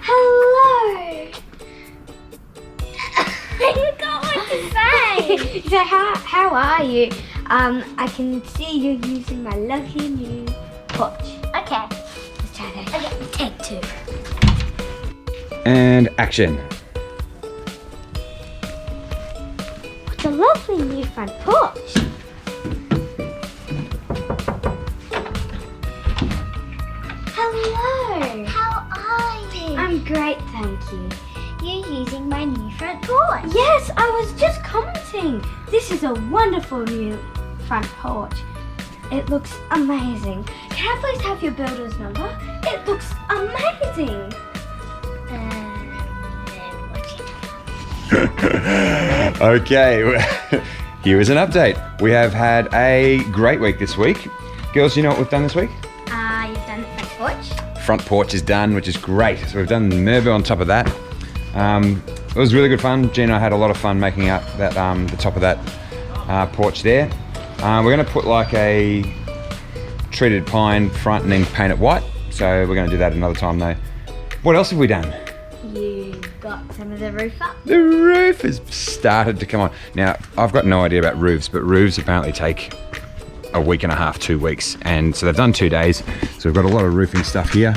Hello. I forgot what to say. So how are you? I can see you're using my lovely new porch. Okay. Let's try that. Okay, take two. And action. It's a lovely new front porch. Hello. How are you? I'm great, thank you. You're using my new front porch. Yes, I was just commenting. This is a wonderful new front porch. It looks amazing. Can I please have your builder's number? It looks amazing. Okay, here is an update. We have had a great week this week. Girls, you know what we've done this week? You've done the front porch. Front porch is done, which is great. So we've done the Melbourne on top of that. It was really good fun. Gina and I had a lot of fun making up that the top of that porch there. We're going to put like a treated pine front and then paint it white. So we're going to do that another time though. What else have we done? You got some of the roof up? The roof has started to come on. Now, I've got no idea about roofs, but roofs apparently take a week and a half, 2 weeks. And so they've done 2 days. So we've got a lot of roofing stuff here,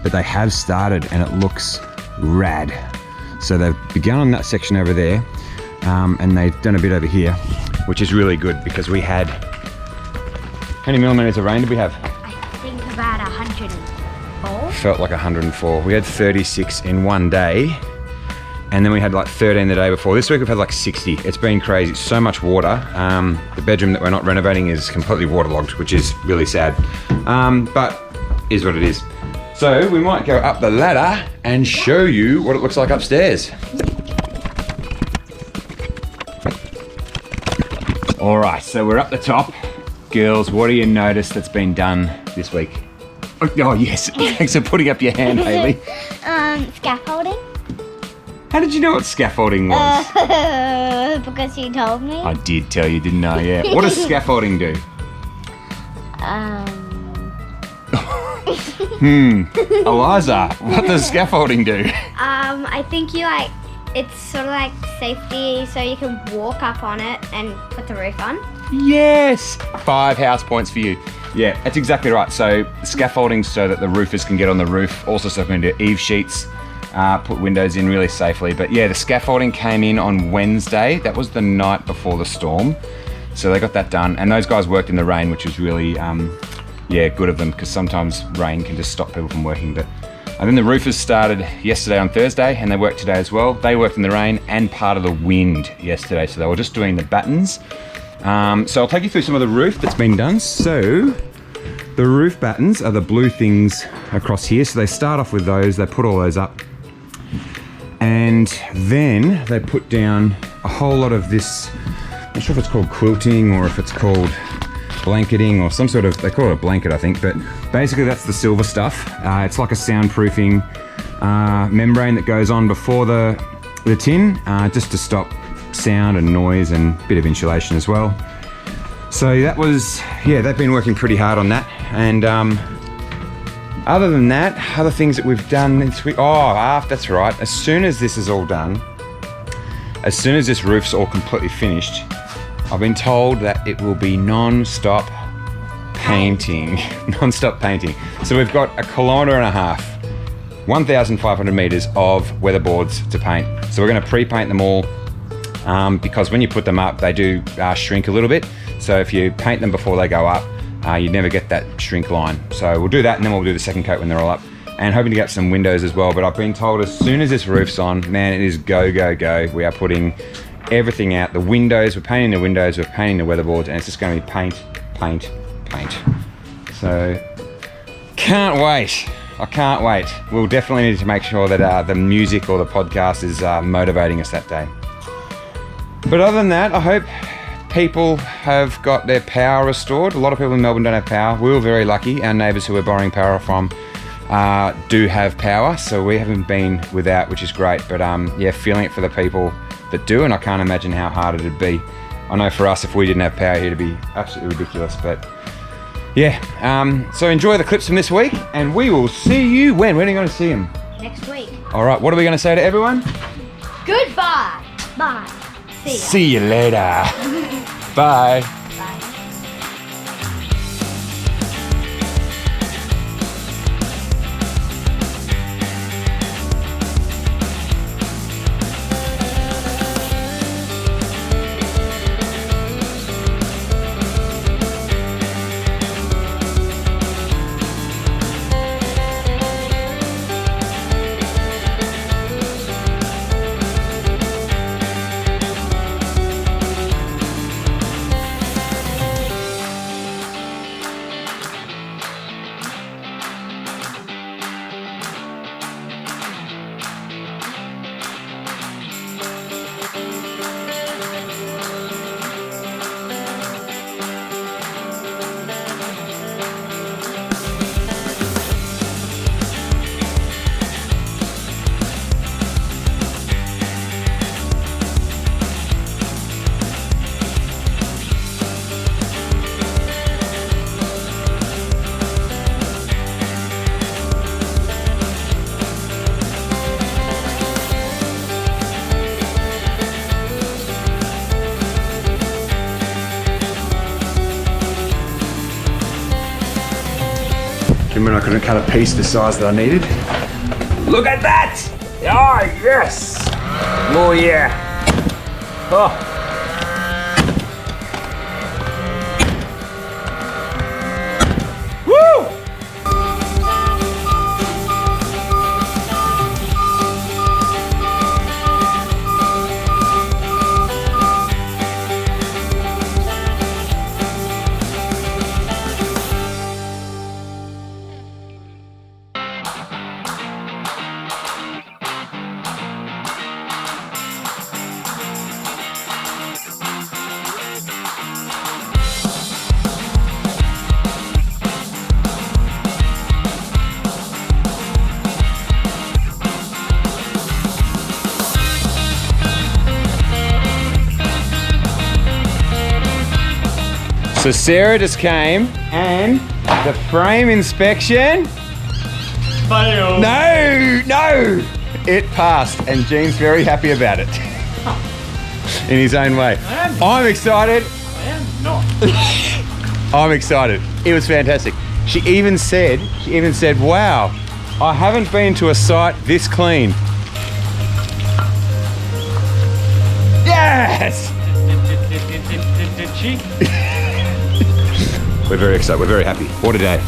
but they have started and it looks rad. So they've begun on that section over there, and they've done a bit over here, which is really good because we had, how many millimeters of rain did we have? I think about 104. Felt like 104. We had 36 in one day, and then we had like 13 the day before. This week we've had like 60. It's been crazy. So much water. The bedroom that we're not renovating is completely waterlogged, which is really sad, but is what it is. So we might go up the ladder and show you what it looks like upstairs. All right, so we're up the top. Girls, what do you notice that's been done this week? Oh yes, thanks for putting up your hand, Hayley. Scaffolding. How did you know what scaffolding was? Because you told me. I did tell you, didn't I? Yeah. What does scaffolding do? Eliza, what does scaffolding do? I think you it's sort of like safety, so you can walk up on it and put the roof on. Yes! 5 house points for you. Yeah, that's exactly right. So scaffolding so that the roofers can get on the roof. Also so we can do eave sheets, put windows in really safely. But yeah, the scaffolding came in on Wednesday. That was the night before the storm. So they got that done. And those guys worked in the rain, which was really, yeah, good of them, because sometimes rain can just stop people from working. And then the roofers started yesterday on Thursday, and they worked today as well. They worked in the rain and part of the wind yesterday, so they were just doing the battens. So I'll take you through some of the roof that's been done. So the roof battens are the blue things across here. So they start off with those, they put all those up, and then they put down a whole lot of this, I'm not sure if it's called quilting or if it's called blanketing or some sort of, they call it a blanket I think, but basically that's the silver stuff. It's like a soundproofing membrane that goes on before the tin, just to stop sound and noise and a bit of insulation as well. So that was, yeah, they've been working pretty hard on that. And other than that, other things that we've done this week, that's right, as soon as this is all done, as soon as this roof's all completely finished, I've been told that it will be non-stop painting. Non-stop painting. So we've got 1.5 kilometres, 1,500 metres of weatherboards to paint. So we're going to pre-paint them all, because when you put them up, they do shrink a little bit. So if you paint them before they go up, you never get that shrink line. So we'll do that, and then we'll do the second coat when they're all up. And hoping to get some windows as well. But I've been told as soon as this roof's on, man, it is go, go, go. We are putting everything out. The windows, we're painting the windows, we're painting the weatherboards, and it's just going to be paint, paint, paint. So, can't wait. I can't wait. We'll definitely need to make sure that the music or the podcast is motivating us that day. But other than that, I hope people have got their power restored. A lot of people in Melbourne don't have power. We were very lucky. Our neighbours who we're borrowing power from do have power, so we haven't been without, which is great. But yeah, feeling it for the people that do, and I can't imagine how hard it'd be. I know for us, if we didn't have power here, it'd be absolutely ridiculous. But So enjoy the clips from this week, and we will see you when? When are you going to see them? Next week. All right, what are we going to say to everyone? Goodbye. Bye. See ya. See you later. Bye. Bye. Remember, I couldn't cut a piece the size that I needed. Look at that! Oh, yes! Oh, yeah! Oh! So Sarah just came and the frame inspection. Fail. No! It passed and Gene's very happy about it. In his own way. I'm excited. I am not. I'm excited. It was fantastic. She even said, wow, I haven't been to a site this clean. Yes! Did she? We're very excited. We're very happy. What a day.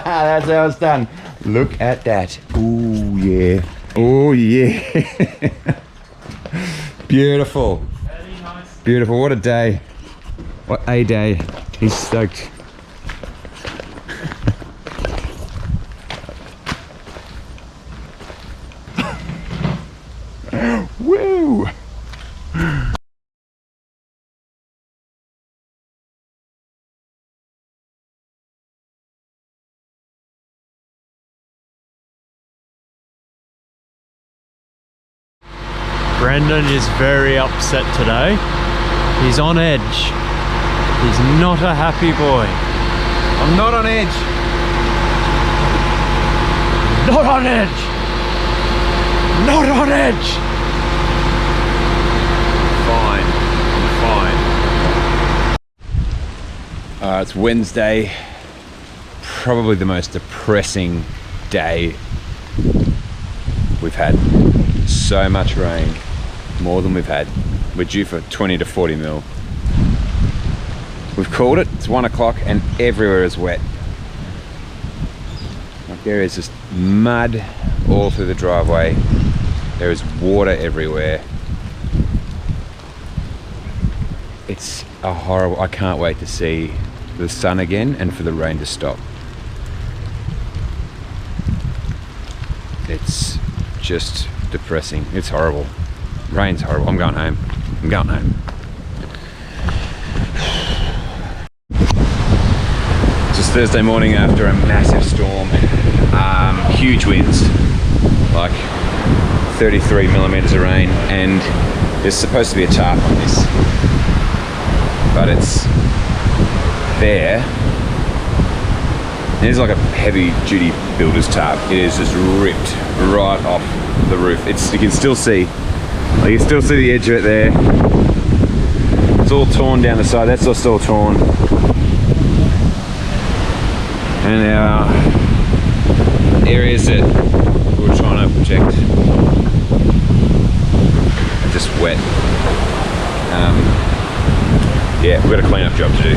That's how it's done. Look at that. Ooh, yeah. Oh, yeah. Beautiful. Very nice. Beautiful. What a day. What a day. He's stoked. Woo! Brendan is very upset today. He's on edge. He's not a happy boy. I'm not on edge. Not on edge! Not on edge! Fine. I'm fine. It's Wednesday. Probably the most depressing day we've had. So much rain. More than we've had. We're due for 20 to 40 mil. We've called it. It's 1 o'clock and everywhere is wet. Like there is just mud all through the driveway. There is water everywhere. It's a horrible, I can't wait to see the sun again and for the rain to stop. It's just depressing. It's horrible. Rain's horrible. I'm going home. I'm going home. Just Thursday morning after a massive storm. Huge winds, like 33 millimeters of rain, and there's supposed to be a tarp on this, but it's there. There's like a heavy duty builder's tarp. It is just ripped right off the roof. You can still see, like you can still see the edge of it there. It's all torn down the side. That's just all torn. And our areas that we're trying to protect are just wet. Yeah, we've got a clean up job to do.